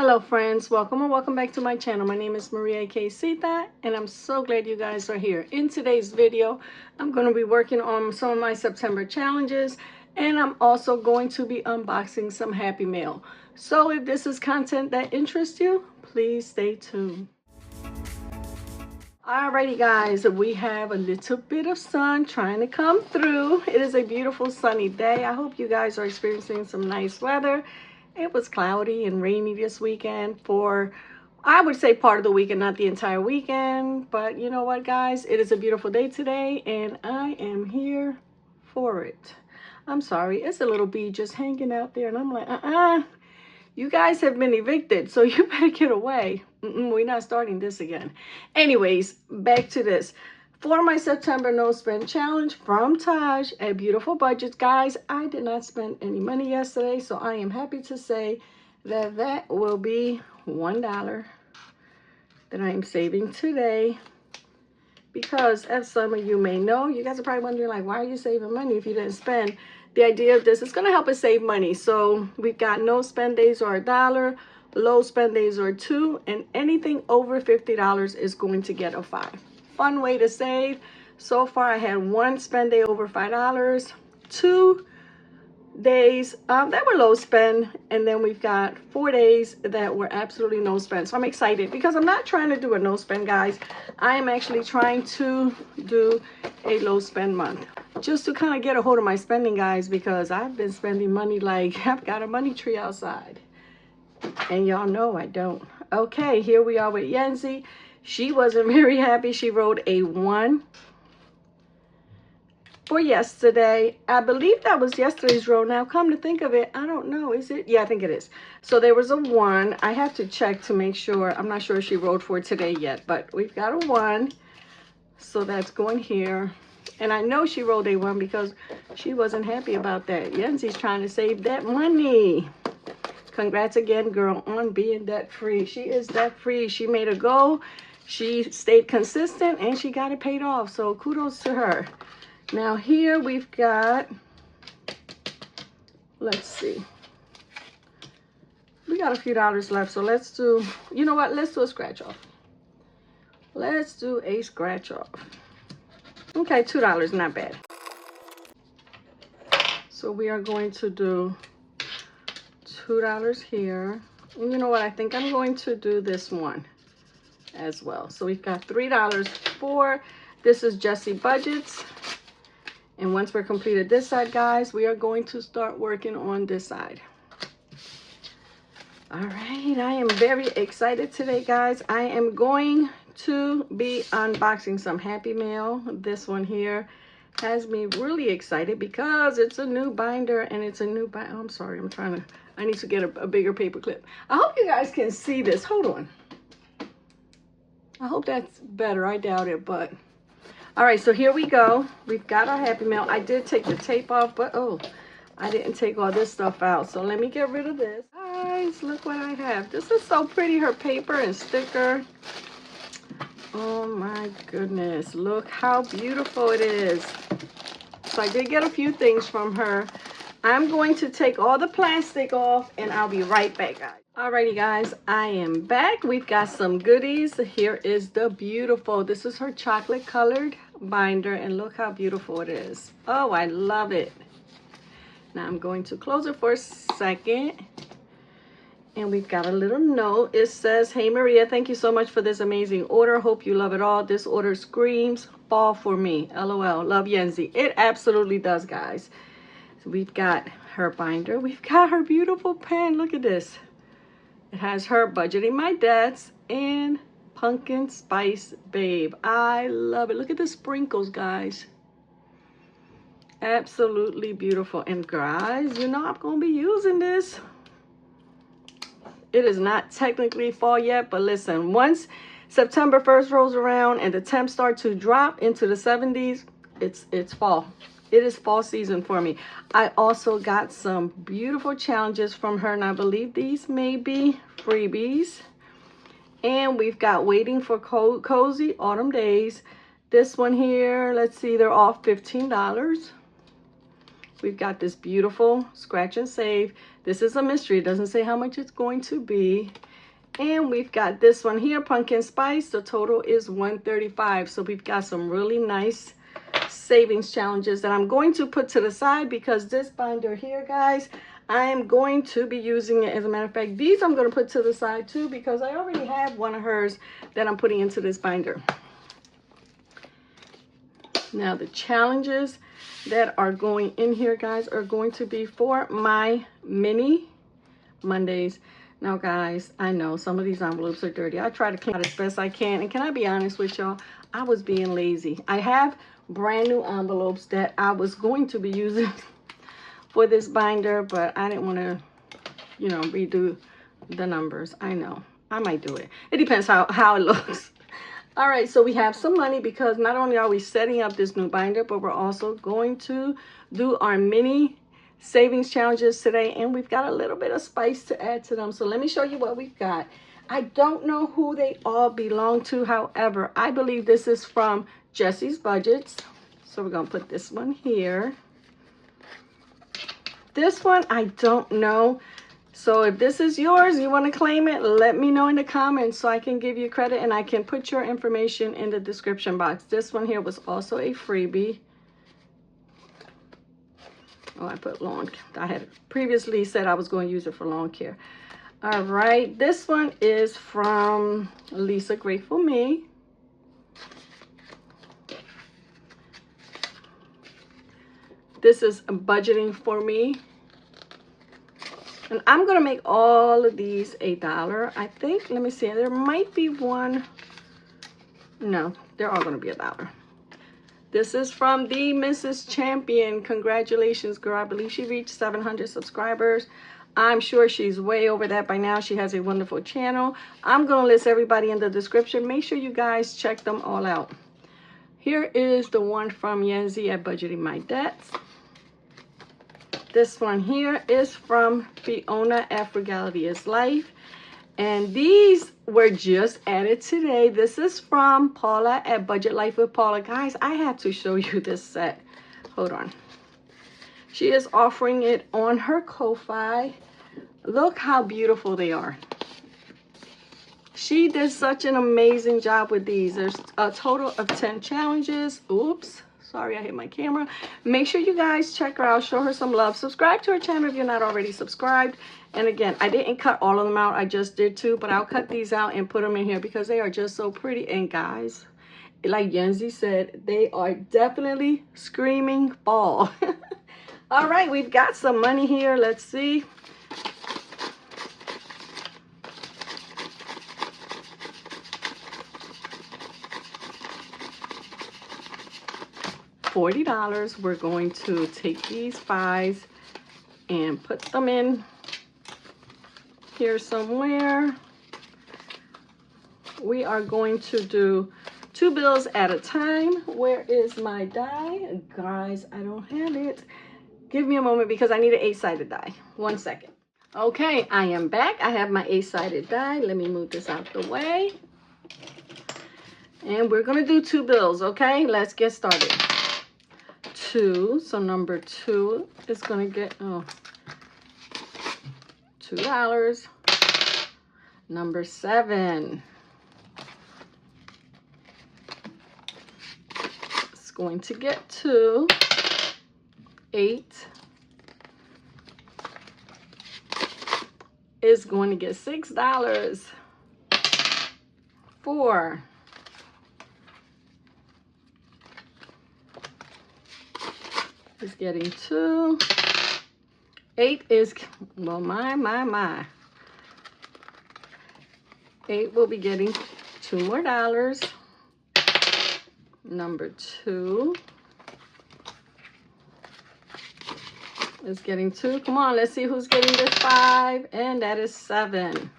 Hello friends, welcome and welcome back to my channel. My name is Maria K. Sita and I'm so glad you guys are here. In today's video, I'm going to be working on some of my September challenges and I'm also going to be unboxing some Happy Mail. So if this is content that interests you, please stay tuned. Alrighty guys, we have a little bit of sun trying to come through. It is a beautiful sunny day. I hope you guys are experiencing some nice weather. It was cloudy and rainy this weekend for, I would say, part of the weekend, not the entire weekend. But you know what, guys? It is a beautiful day today, and I am here for it. I'm sorry. It's a little bee just hanging out there, and I'm like, you guys have been evicted, so you better get away. We're not starting this again. Anyways, back to this. For my September No Spend Challenge from Taj at Beautiful Budgets, guys, I did not spend any money yesterday, so I am happy to say that that will be $1 that I am saving today. Because as some of you may know, you guys are probably wondering, like, why are you saving money if you didn't spend? The idea of this is going to help us save money. So we've got no spend days are $1, low spend days are $2, and anything over $50 is going to get a 5. Fun way to save. So far I had one spend day over $5, 2 days that were low spend, and then we've got 4 days that were absolutely no spend. So I'm excited because I'm not trying to do a no spend, guys. I am actually trying to do a low spend month just to kind of get a hold of my spending, guys, because I've been spending money like I've got a money tree outside, and y'all know I don't. Okay, here we are with Yency. She wasn't very happy. She wrote a 1 for yesterday. I believe that was yesterday's row. Now, come to think of it, I don't know. Is it? Yeah, I think it is. So there was a 1. I have to check to make sure. I'm not sure if she wrote for today yet, but we've got a 1. So that's going here. And I know she wrote a 1 because she wasn't happy about that. Yency's trying to save that money. Congrats again, girl, on being debt free. She is debt free. She made a goal. She stayed consistent and she got it paid off. So kudos to her. Now here we've got, let's see. We got a few dollars left. So let's do, you know what? Let's do a scratch off. Let's do a scratch off. Okay, $2, not bad. So we are going to do $2 here. And you know what? I think I'm going to do this one as well. So we've got $3 for, this is Jessie Budgets. And once we're completed this side, guys, we are going to start working on this side. All right, I am very excited today, guys. I am going to be unboxing some Happy Mail. This one here has me really excited because it's a new binder and it's a new binder. I'm sorry, I need to get a bigger paper clip. I hope you guys can see this. Hold on. I hope that's better. I doubt it, but all right, so here we go. We've got our Happy Mail. I did take the tape off, but oh, I didn't take all this stuff out. So let me get rid of this. Guys, look what I have. This is so pretty, her paper and sticker. Oh my goodness, look how beautiful it is. So I did get a few things from her. I'm going to take all the plastic off and I'll be right back, guys. Alrighty guys, I am back. We've got some goodies. Here is the beautiful, this is her chocolate colored binder and look how beautiful it is. Oh, I love it. Now I'm going to close it for a second. And we've got a little note. It says, hey Maria, thank you so much for this amazing order. Hope you love it all. This order screams fall for me. LOL. Love, Yency. It absolutely does, guys. So we've got her binder. We've got her beautiful pen. Look at this. It has her budgeting my debts and pumpkin spice babe. I love it. Look at the sprinkles, guys. Absolutely beautiful. And guys, you know I'm going to be using this. It is not technically fall yet, but listen, once September 1st rolls around and the temps start to drop into the 70s, it's fall. It is fall season for me. I also got some beautiful challenges from her, and I believe these may be freebies. And we've got Waiting for Cozy Autumn Days. This one here, let's see, they're all $15. We've got this beautiful scratch and save. This is a mystery. It doesn't say how much it's going to be. And we've got this one here, pumpkin spice. The total is $135. So we've got some really nice savings challenges that I'm going to put to the side, because this binder here, guys, I am going to be using it. As a matter of fact, these I'm going to put to the side too, because I already have one of hers that I'm putting into this binder. Now the challenges that are going in here, guys, are going to be for my mini Mondays. Now, guys, I know some of these envelopes are dirty. I try to clean out as best I can. And can I be honest with y'all? I was being lazy. I have brand new envelopes that I was going to be using for this binder, but I didn't want to, you know, redo the numbers. I know. I might do it. It depends how it looks. All right, so we have some money, because not only are we setting up this new binder, but we're also going to do our mini savings challenges today, and we've got a little bit of spice to add to them. So let me show you what we've got. I don't know who they all belong to. However, I believe this is from Jesse's Budgets. So we're going to put this one here. This one, I don't know. So if this is yours, you want to claim it, let me know in the comments so I can give you credit, and I can put your information in the description box. This one here was also a freebie. Oh, I put lawn. I had previously said I was going to use it for lawn care. All right, this one is from Lisa Grateful Me. This is budgeting for me. And I'm going to make all of these $1. I think, let me see, there might be one. No, they're all going to be $1. This is from the Mrs. Champion. Congratulations, girl. I believe she reached 700 subscribers. I'm sure she's way over that by now. She has a wonderful channel. I'm going to list everybody in the description. Make sure you guys check them all out. Here is the one from Yency at Budgeting My Debts. This one here is from Fiona at Frugality is Life. And these were just added today. This is from Paula at Budget Life with Paula. Guys, I had to show you this set. Hold on. She is offering it on her Ko-Fi. Look how beautiful they are. She did such an amazing job with these. There's a total of 10 challenges. Oops. Sorry, I hit my camera. Make sure you guys check her out. Show her some love. Subscribe to her channel if you're not already subscribed. And again, I didn't cut all of them out. I just did two. But I'll cut these out and put them in here because they are just so pretty. And guys, like Yency said, they are definitely screaming fall. All right, we've got some money here. Let's see. $40. We're going to take these 5s and put them in here somewhere. We are going to do 2 bills at a time. Where is my die? Guys, I don't have it. Give me a moment because I need an 8-sided die. 1 second. Okay, I am back. I have my 8-sided die. Let me move this out the way. And we're going to do 2 bills, okay? Let's get started. 2, so number 2 is going to get $2. Number 7 is going to get 2. 8 is going to get $6. 4 is getting 2. 8 is, well, my. 8 will be getting $2 more. Number 2 is getting 2. Come on, let's see who's getting this 5. And that is 7.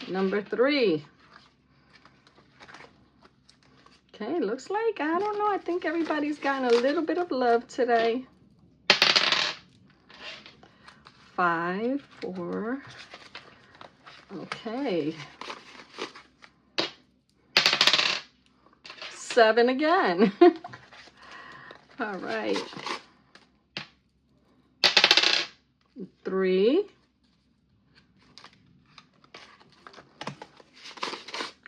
Number 3. Okay, looks like, I don't know, I think everybody's gotten a little bit of love today. 5, 4. Okay. 7 again. All right. 3.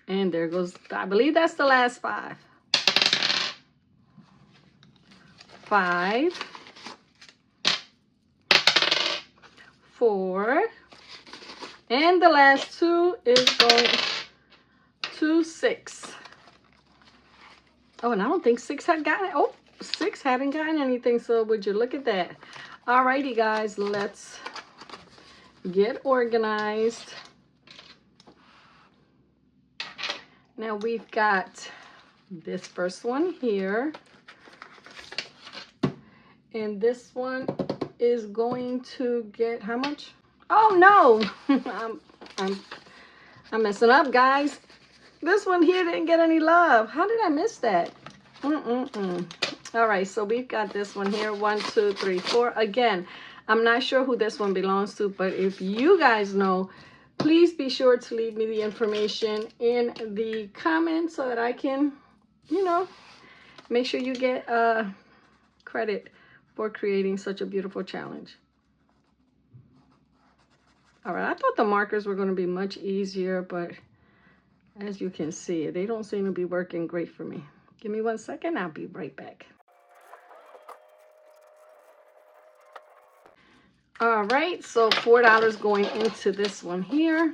And there goes, I believe that's the last 5. 5. 4. And the last 2 is going to 6. Oh, and I don't think 6 had gotten it. Oh, 6 hadn't gotten anything. So would you look at that? Alrighty, guys, let's get organized. Now we've got this first one here. And this one is going to get how much? Oh no, I'm messing up, guys. This one here didn't get any love. How did I miss that? All right, so we've got this one here. 1, 2, 3, 4. Again, I'm not sure who this one belongs to, but if you guys know, please be sure to leave me the information in the comments so that I can, you know, make sure you get credit for creating such a beautiful challenge. All right, I thought the markers were going to be much easier, but as you can see, they don't seem to be working great for me. Give me 1 second, I'll be right back. All right, so $4 going into this one here.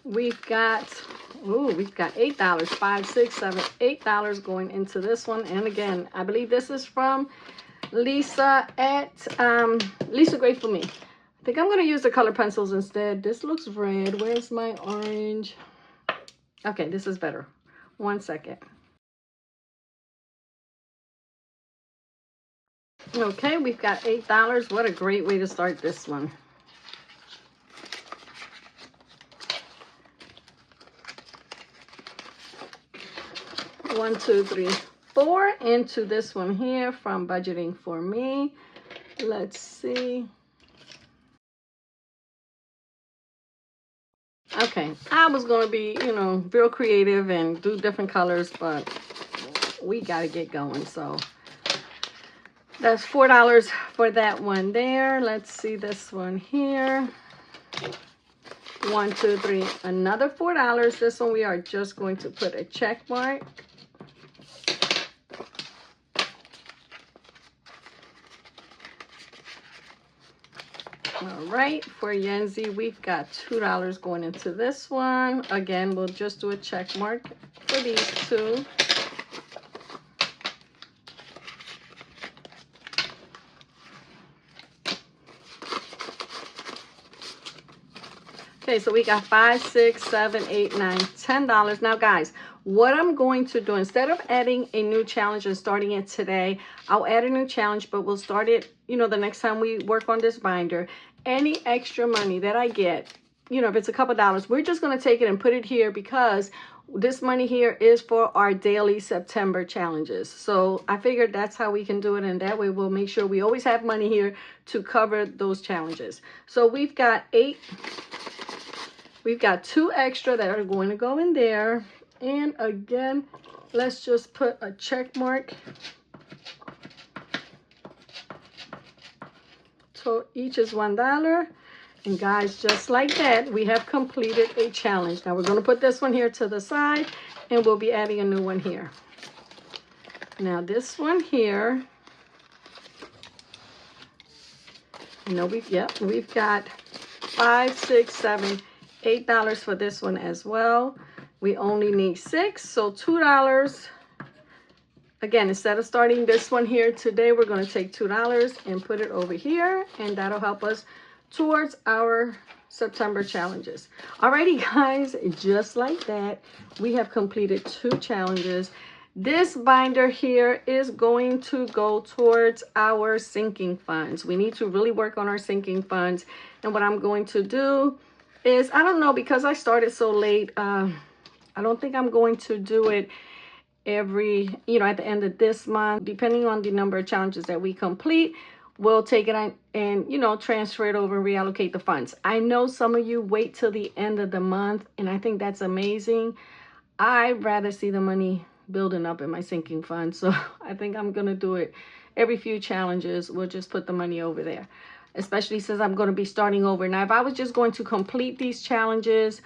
We've got $8, 5, 6, 7, $8 going into this one. And again, I believe this is from Lisa at Lisa Grateful Me. I think I'm going to use the color pencils instead. This looks red. Where's my orange? Okay, this is better. 1 second. Okay, we've got $8. What a great way to start this one. One, 2, 3, 4 into this one here from Budgeting for Me. Let's see. Okay, I was going to be, you know, real creative and do different colors, but we got to get going. So that's $4 for that one there. Let's see this one here. 1, 2, 3, another $4. This one we are just going to put a check mark. All right, for Yency, we've got $2 going into this one. Again, we'll just do a check mark for these two. Okay, so we got $5, 6, 7, 8, 9, $10. Now, guys, what I'm going to do, instead of adding a new challenge and starting it today, I'll add a new challenge, but we'll start it, you know, the next time we work on this binder. Any extra money that I get, you know, if it's a couple dollars, we're just going to take it and put it here because this money here is for our daily September challenges. So I figured that's how we can do it, and that way we'll make sure we always have money here to cover those challenges. So we've got 8. We've got 2 extra that are going to go in there. And again, let's just put a check mark. So each is $1. And guys, just like that, we have completed a challenge. Now we're going to put this one here to the side, and we'll be adding a new one here. Now this one here, you know, we've got $5, 6, 7, $8 for this one as well. We only need 6, so $2. Again, instead of starting this one here today, we're going to take $2 and put it over here, and that'll help us towards our September challenges. Alrighty, guys, just like that, we have completed 2 challenges. This binder here is going to go towards our sinking funds. We need to really work on our sinking funds, and what I'm going to do is, I don't know, because I started so late, I don't think I'm going to do it every, you know, at the end of this month. Depending on the number of challenges that we complete, we'll take it and, you know, transfer it over and reallocate the funds. I know some of you wait till the end of the month, and I think that's amazing. I'd rather see the money building up in my sinking fund. So I think I'm going to do it every few challenges. We'll just put the money over there, especially since I'm going to be starting over. Now, if I was just going to complete these challenges,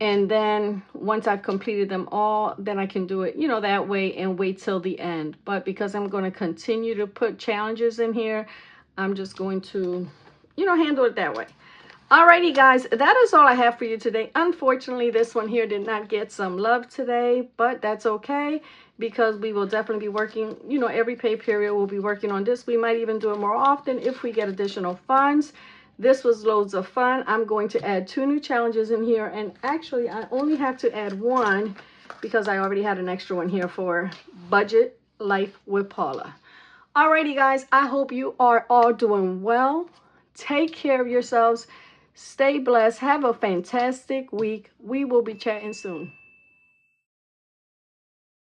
and then once I've completed them all, then I can do it, you know, that way and wait till the end. But because I'm going to continue to put challenges in here, I'm just going to, you know, handle it that way. Alrighty, guys, that is all I have for you today. Unfortunately, this one here did not get some love today, but that's okay because we will definitely be working, you know, every pay period we'll be working on this. We might even do it more often if we get additional funds. This was loads of fun. I'm going to add 2 new challenges in here, and actually I only have to add 1 because I already had an extra one here for Budget Life with Paula. Alrighty, guys, I hope you are all doing well. Take care of yourselves. Stay blessed. Have a fantastic week. We will be chatting soon.